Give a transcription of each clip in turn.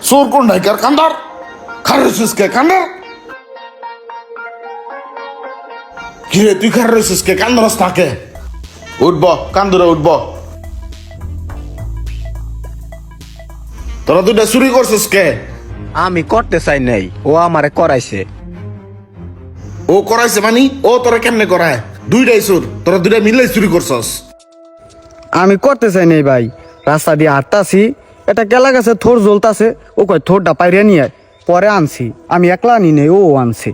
চোর কোন ডাইকার কান্দার খার রইছিস কে কান্দার কি রে তুই খার রইছিস কে কান্দরস থাকে উঠব কান্দুরে উঠব তোরা দুইটা চুরি করছিস কে আমি করতে চাই নাই, ও আমারে করাইছে। ও করাইছে মানে ও তোরা কেমনে করায় দুইটাই চোর তোরা দুইটা মিলে চুরি করছস আমি করতে চাই নাই ভাই, রাস্তা দিয়ে হাঁটতাছি, এটা কেলা গাছে থোর জ্বলতাছে, ও কয় থোরটা পাইরে নিয়ে পরে আনছি, আমি একলা আনি নেই, ও আনছে।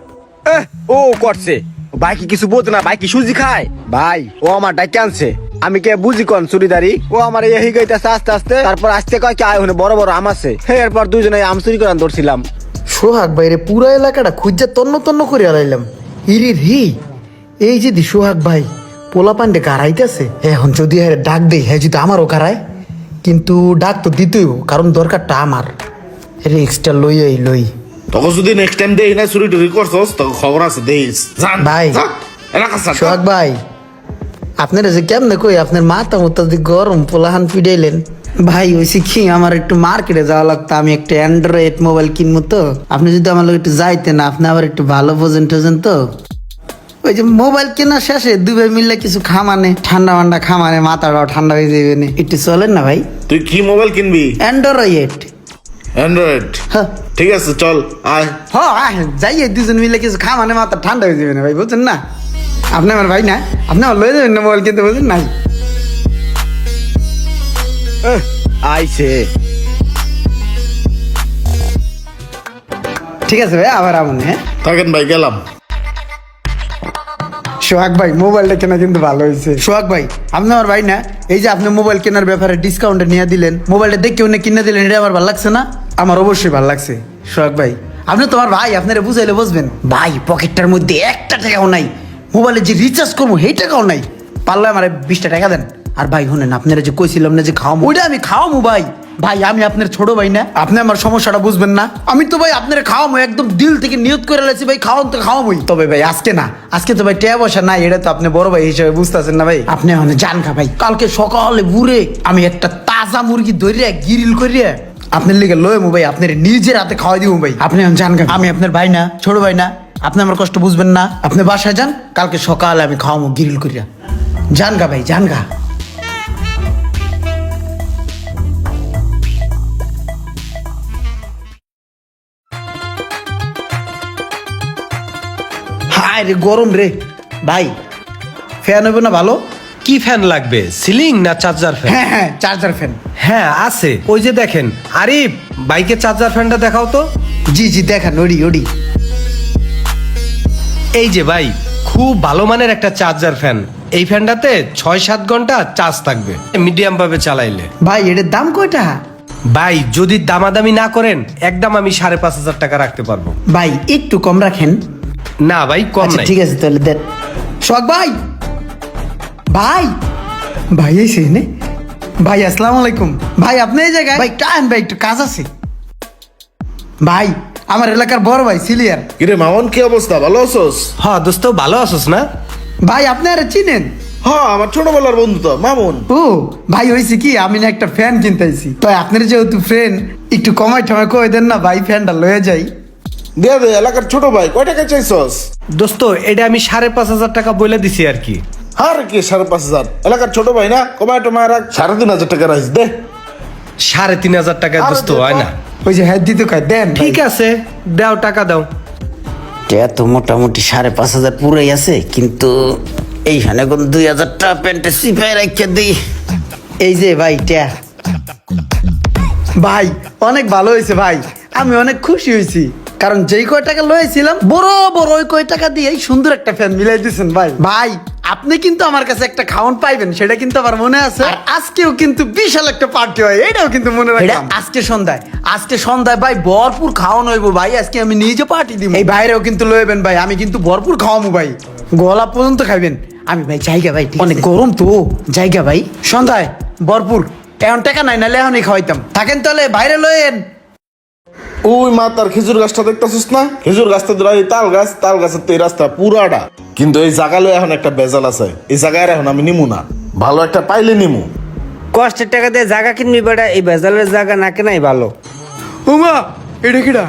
ও করছে, ভাই কি কিছু বোঝে না, ভাই কি সুজি খায় ভাই, ও আমার ডাকে আনছে, আমি কে বুঝি কোন চুরিদারি, ও আমার এই গাইতেছে আস্তে আস্তে, তারপর আসতে কয় কি আয় হনে বড় বড় আম আছে, এরপর দুইজনে আম চুরি করান ধরছিলাম। সোহাগ ভাইরে পুরা এলাকাটা খুঁজা তন্ন তন্ন করে আলাইলাম। ইরি রি এই যদি সোহাগ ভাই পোলা পান্ডে কারাইতেছে, এখন যদি হ্যাঁ ডাক দেই, হ্যাঁ যদি আমারও কারায়, কিন্তু ডাক তো দিতেই কারণ দরকারটা আমার, রিক্সটা লই তখন যদি নেক্সট টাইম দেই না চুরি টুরি করছস তখন খবর আছে দেইস জান ভাই। এলাকা স্যার সোহাগ ভাই আপনারা যে কেমনে কই আপনার মাথা মতো দিয়ে গরম পোলাহান পিডাইলেন ভাই, ওইসি কি আমার একটু মার্কেটে যাওয়া লাগতো, আমি একটা অ্যান্ড্রয়েড মোবাইল কিনবো, তো আপনি যদি আমার লোক একটু যাইতেন, আপনি আবার একটু ভালো বোঝেন টোজেন, তো ওই যে মোবাইল কেনার শেষে দুবে মিললে কিছু খামানে ঠান্ডা মান্ডা খামানে মাথাটাও ঠান্ডা হয়ে যাবে না, একটু চলেন না ভাই। তুই কি মোবাইল কিনবি অ্যান্ড্রয়েড। অ্যান্ড্রয়েড হ্যাঁ ঠিক আছে চল আয় যাই দুজন মিলে কিছু খামানে মাথা ঠান্ডা হয়ে যাবে না ভাই, বুঝছেন না, আপনি আমার ভাই না, আপনি আমার লয়ে যাবেন না মোবাইল কিনতে, বুঝছেন নাই। আইছে ঠিক আছে ভাই, আবার আমন। হ্যাঁ থাকেন ভাই গেলাম। সোহাগ ভাই মোবাইলটা কেনা কিন্তু ভালো হয়েছে। সোহাগ ভাই আপনি আমার ভাই না, এই যে আপনি মোবাইল কেনার ব্যাপারে ডিসকাউন্টে নিয়ে দিলেন, মোবাইলটা দেখে উনি কিনে দিলেন, এটা আমার ভালো লাগছে না? আমার অবশ্যই ভালো লাগছে সোহাগ ভাই, আপনি তোমার ভাই, আপনারা বুঝাইলে বুঝবেন। ভাই পকেটটার মধ্যে একটা টাকাও নাই, মোবাইলে যে রিচার্জ করবো সেই টাকাও নাই, পারলে আমার 20টা টাকা দেন। আর ভাই শুনেন, আপনারা যে কইছিলাম না যে খাওয়াবো, ওইটা আমি খাওয়াবো ভাই। ভাই আমি আপনার ছোট ভাই না, আপনি আমার সমস্যাটা বুঝবেন না, আমি তো ভাই আপনার খাওয়াবো, একদম দিল থেকে নিয়ত করে লেছি ভাই, খাওয়ান তো খাওয়াবোই। তবে ভাই আজকে না, আজকে তো ভাই টেয়া বসা নাই, এটা তো আপনি বড় ভাই হিসেবে বুঝতেছেন না ভাই, আপনি মানে জান খা ভাই, কালকে সকালে বুড়ে আমি একটা তাজা মুরগি ধরিয়া গিরিল করিয়া আপনার লিগে লয়মু ভাই, আপনার নিজের হাতে খাওয়াই দিব ভাই, আপনি এখন জান খা। আমি আপনার ভাই না, ছোট ভাই না, আপনি আমার কষ্ট বুঝবেন না, আপনি বাসায় যান, কালকে সকালে আমি খাওয়াবো গিরিল করিয়া, জান গা ভাই জান গা। হায় রে গরম রে ভাই, ফ্যান হবে না ভালো? কি ফ্যান লাগবে, সিলিং না চার্জার ফ্যান? হ্যাঁ হ্যাঁ চার্জার ফ্যান। হ্যাঁ আছে, ওই যে দেখেন। আরিফ বাইকের চার্জার ফ্যানটা দেখাও তো। জি জি দেখান, ওডি ওডি। এই যে ভাই, খুব ভালো মানের একটা চার্জার ফ্যান, এই ফ্যানটাতে 6-7 ঘন্টা চার্জ থাকবে মিডিয়াম ভাবে চালাইলে। ভাই এটার দাম কয়টা? ভাই যদি দামাদামি না করেন, একদম আমি 5,500 টাকা রাখতে পারবো। ভাই একটু কম রাখেন। না ভাই কম আচ্ছা নাই। ঠিক আছে তাহলে দেন। শখ ভাই, ভাই ভাই এসে নে ভাই, আসসালামু আলাইকুম ভাই, আপনি এই জায়গায়? ভাই টাইম ভাই একটু কাজ আছে। ভাই আমার এলাকার বড় ভাই সিলিয়ার। কিরে মামন কি অবস্থা ভালো আছোস? হ্যাঁ দোস্ত ভালো আছোস না? ভাই আপনি আর চিনেন? হ্যাঁ আমার ছোটবেলার বন্ধু তো মামুন। ও ভাই হয়েছে কি, আমি না একটা ফ্যান কিনতেছি, তো আপনার যেহেতু ফ্রেন্ড একটু কমাই টমাই কই দেন না ভাই, ফ্যানটা লয়ে যাই। দিয়ে দে এলাকার ছোট ভাই, কয় টাকা চাইছস? দোস্ত এটা আমি 5,500 টাকা বলে দিছি আর কি। আর কি 5,500? এলাকার ছোট ভাই না, কমায় টমায় রাখ, 3,500 টাকা রাইস দে। 3,500 টাকা আরে দোস্ত দে তো। হয় না? ওই যে হ্যাঁ দিতে কয় দেন। ঠিক আছে দাও, টাকা দাও। টেয়া তো মোটামুটি 5,500 পুরাই আছে, কিন্তু এইখানে কোন 2,000 টাকা প্যান্টে সিপাই রাখিয়ে দিই। এই যে ভাই ট্যা ভাই, অনেক ভালো হয়েছে ভাই, আমি অনেক খুশি হয়েছি, কারণ যেই কয় টাকা লয়েছিলাম বড় বড় ওই কয় টাকা দিয়ে সুন্দর একটা ফ্যান মিলাই দিয়েছেন ভাই। ভাই আপনি কিন্তু আমার কাছে একটা খাওয়ান পাইবেন, সেটা কিন্তু আমার মনে আছে, আর আজকেও কিন্তু বিশাল একটা পার্টি হয়, এটাও কিন্তু মনে রাখবেন। আজকে সন্ধ্যায় ভাই ভরপুর খাওয়ানো হইব ভাই, আজকে আমি নিজে পার্টি দিব, এই বাইরেও কিন্তু লইবেন ভাই, আমি কিন্তু ভরপুর খাওয়াবো ভাই, গলা পর্যন্ত খাইবেন। আমি ভাই জায়গা ভাই, অনেক গরম তো জায়গা ভাই, সন্ধ্যায় ভরপুর, এখন টাকা নাই নাহলে এখনই খাওয়াইতাম, থাকেন তাহলে বাইরে লয়েন। ওই মা তার খেজুর গাছটা দেখতেছিস না, খেজুর গাছটা ধরা তাল গাছ, তাল গাছের তো এই রাস্তা পুরাটা, কিন্তু এই জায়গালো এখন একটা বেজাল আছে, এই জায়গায় এখন আমি নিমু না, ভালো একটা পাইলে নিমু। কষ্টের টাকা দিয়ে জায়গা কিনবি বেটা, এই ভেজালের জায়গা না কেনাই ভালো। উমা এটা কিডা?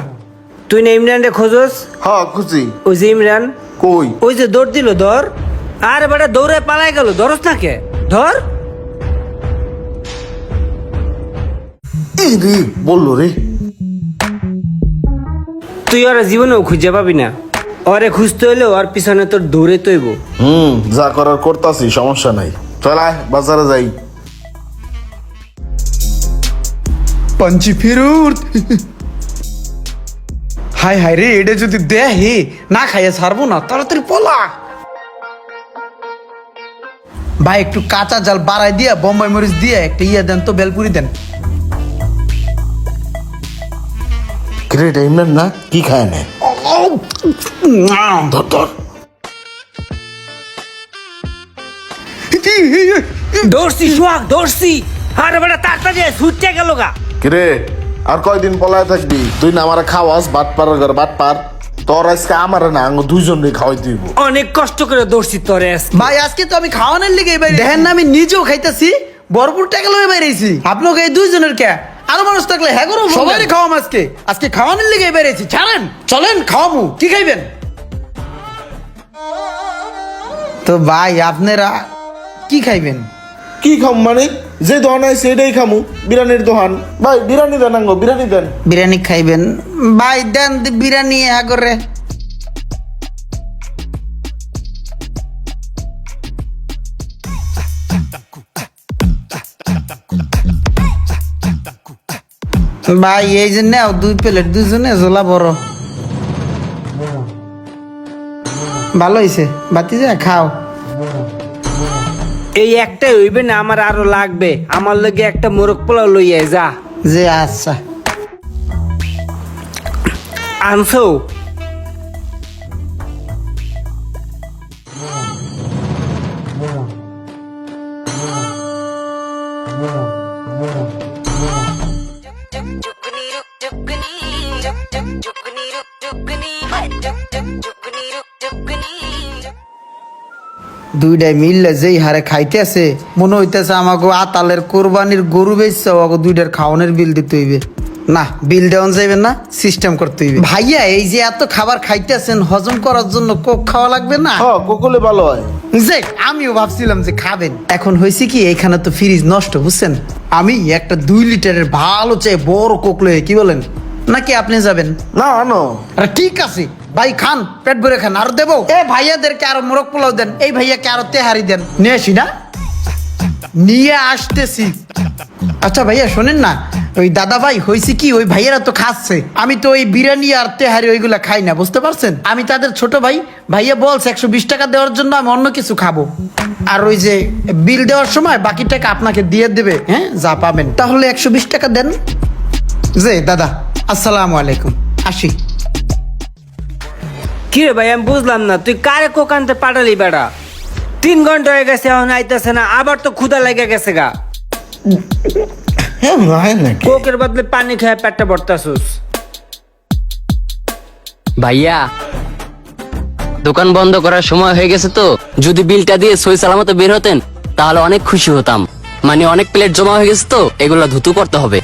তুই না ইমরানরে খোঁজস? হ খুশি। ওই যে ইমরান, কই? ওই যে দৌড় দিল, ধর। আরে বেটা দৌড়ে পালাই গেল, ধরস না কে? ধর। এই রে বললো রে। তুই ওরা জীবনেও খুঁজে পাবি না। ওরে খুঁজতে হইলে ওর পিছনে তোর দৌড়ে তৈব। যা করার করতাছি, সমস্যা নাই। চল আয় বাজারে যাই। পঞ্চি ফিরুত। হাই হাই রে, এটা যদি দেহে না খাইয়া ছাড়বো না, তাড়াতাড়ি পলা। ভাই একটু কাঁচা জাল বাড়াই দিয়া বোম্বাই মরিচ দিয়ে একটা ইয়া দেন তো, বেলপুরি দেন। গ্রেট ইমরান না, কি খায় না? ধর ধর। দৌড়ছি সোহাগ, দৌড়ছি। আরে বেটা তাড়াতাড়ি ছুটতে গেল গা। কিরে আর কয়দিন পলায় থাকবি? তুই না আমার খাওয়াস, বাট পার ঘর বাট পার। তোর আজকে আমার না আঙ্গ দুইজনকে খাওয়াই দিব। অনেক কষ্ট করে দৌড়ছি তোরে আজকে। ভাই আজকে তো আমি খাওয়ানোর লিগে বাইরে, দেখেন না আমি নিজেও খাইতেছি, ভরপুর টাকা লয়ে বাইরেছি। আপনাকে এই দুইজনের কে, আরো মানুষ থাকলে হ্যাঁ করো, সবাই খাওয়াম আজকে। আজকে খাওয়ানোর লিগে বাইরেছি, ছাড়েন চলেন খাওয়াবো। কি খাইবেন? তো ভাই আপনারা কি খাইবেন? কি খাম মানে? যে দোকান আছে সেটাই খামু, বিরিয়ানির দোকান। ভাই বিরিয়ানি দেন আঙ্গ, বিরিয়ানি দেন। বিরিয়ানি খাইবেন? ভাই দেন বিরিয়ানি আগরে। ভাই এই যে নাও 2 প্লেট, দুজনে ঝোলা বড়। ভালো হয়েছে, বাতি যা খাও। এই একটাই হইবে না, আমার আরো লাগবে। আমার লগে একটা মোরগ পোলাও লইয়া যা। যে আচ্ছা আনছো? দুইটাই মিললে যেই হারে খাইতেছে, মনে হইতেছে আমাকে আতালের কোরবানির গরু বেচছে, ওকে দুইটার খাওয়ানোর বিল দিতে হইবে। না, বিল দেওয়া যাইবে না, সিস্টেম করতে হইবে। ভাইয়া এই যে এত খাবার খাইতেছেন, হজম করার জন্য কোক খাওয়া লাগবে না? হ্যাঁ কোকলে ভালো হয়। যে আমিও ভাবছিলাম যে খাবেন। এখন হয়েছে কি, এইখানে তো ফ্রিজ নষ্ট, বুঝছেন? আমি একটা 2 লিটারের ভালো চাই বড় কোক লয়ে, কি বলেন? নাকি আপনি যাবেন? না আনো। আরে ঠিক আছে ভাই, খান, পেট ভরে খান। আর দেবো এ ভাইয়াদেরকে আরো মোরগ পোলাও দেন, এই ভাইয়াকে আরো তেহারি দেন। নিয়ে আসি না, নিয়ে আসতেছি। আচ্ছা ভাইয়া শোনেন না, ওই দাদা ভাই হয়েছে কি, ওই ভাইয়েরা তো খাচ্ছে, আমি তো ওই বিরিয়ানি আর তেহারি ওইগুলা খাই না, বুঝতে পারছেন? আমি তাদের ছোট ভাই, ভাইয়া বলছে 120 টাকা দেওয়ার জন্য, আমি অন্য কিছু খাবো। আর ওই যে বিল দেওয়ার সময় বাকি টাকা আপনাকে দিয়ে দেবে, হ্যাঁ যা পাবেন। তাহলে 120 টাকা দেন। যে দাদা আসসালামু আলাইকুম, আসি। কি রে ভাই, আমি বুঝলাম না, তুই কারে কোক আনতে পাঠালি বেটা? 3 ঘন্টা হয়ে গেছে, এখন আইতেছে না। আবার তো ক্ষুধা লেগে গেছে গা। হ্যাঁ হয় নাকি? কোকের বদলে পানি খেয়ে পেটটা ভরতাছুস। ভাইয়া দোকান বন্ধ করার সময় হয়ে গেছে, তো যদি বিলটা দিয়ে সই সালামত বের হতেন তাহলে অনেক খুশি হতাম। মানে অনেক প্লেট জমা হয়ে গেছে, তো এগুলা ধুতু করতে হবে।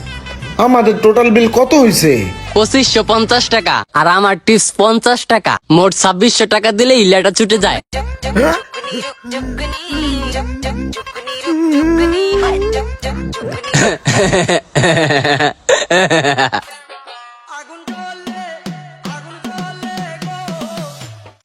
আমাদের টোটাল বিল কত হয়েছে? 2550 টাকা, আর আমার টিপস 50 টাকা, মোট 2600 টাকা দিলে ইলাটা ছুটে যায়।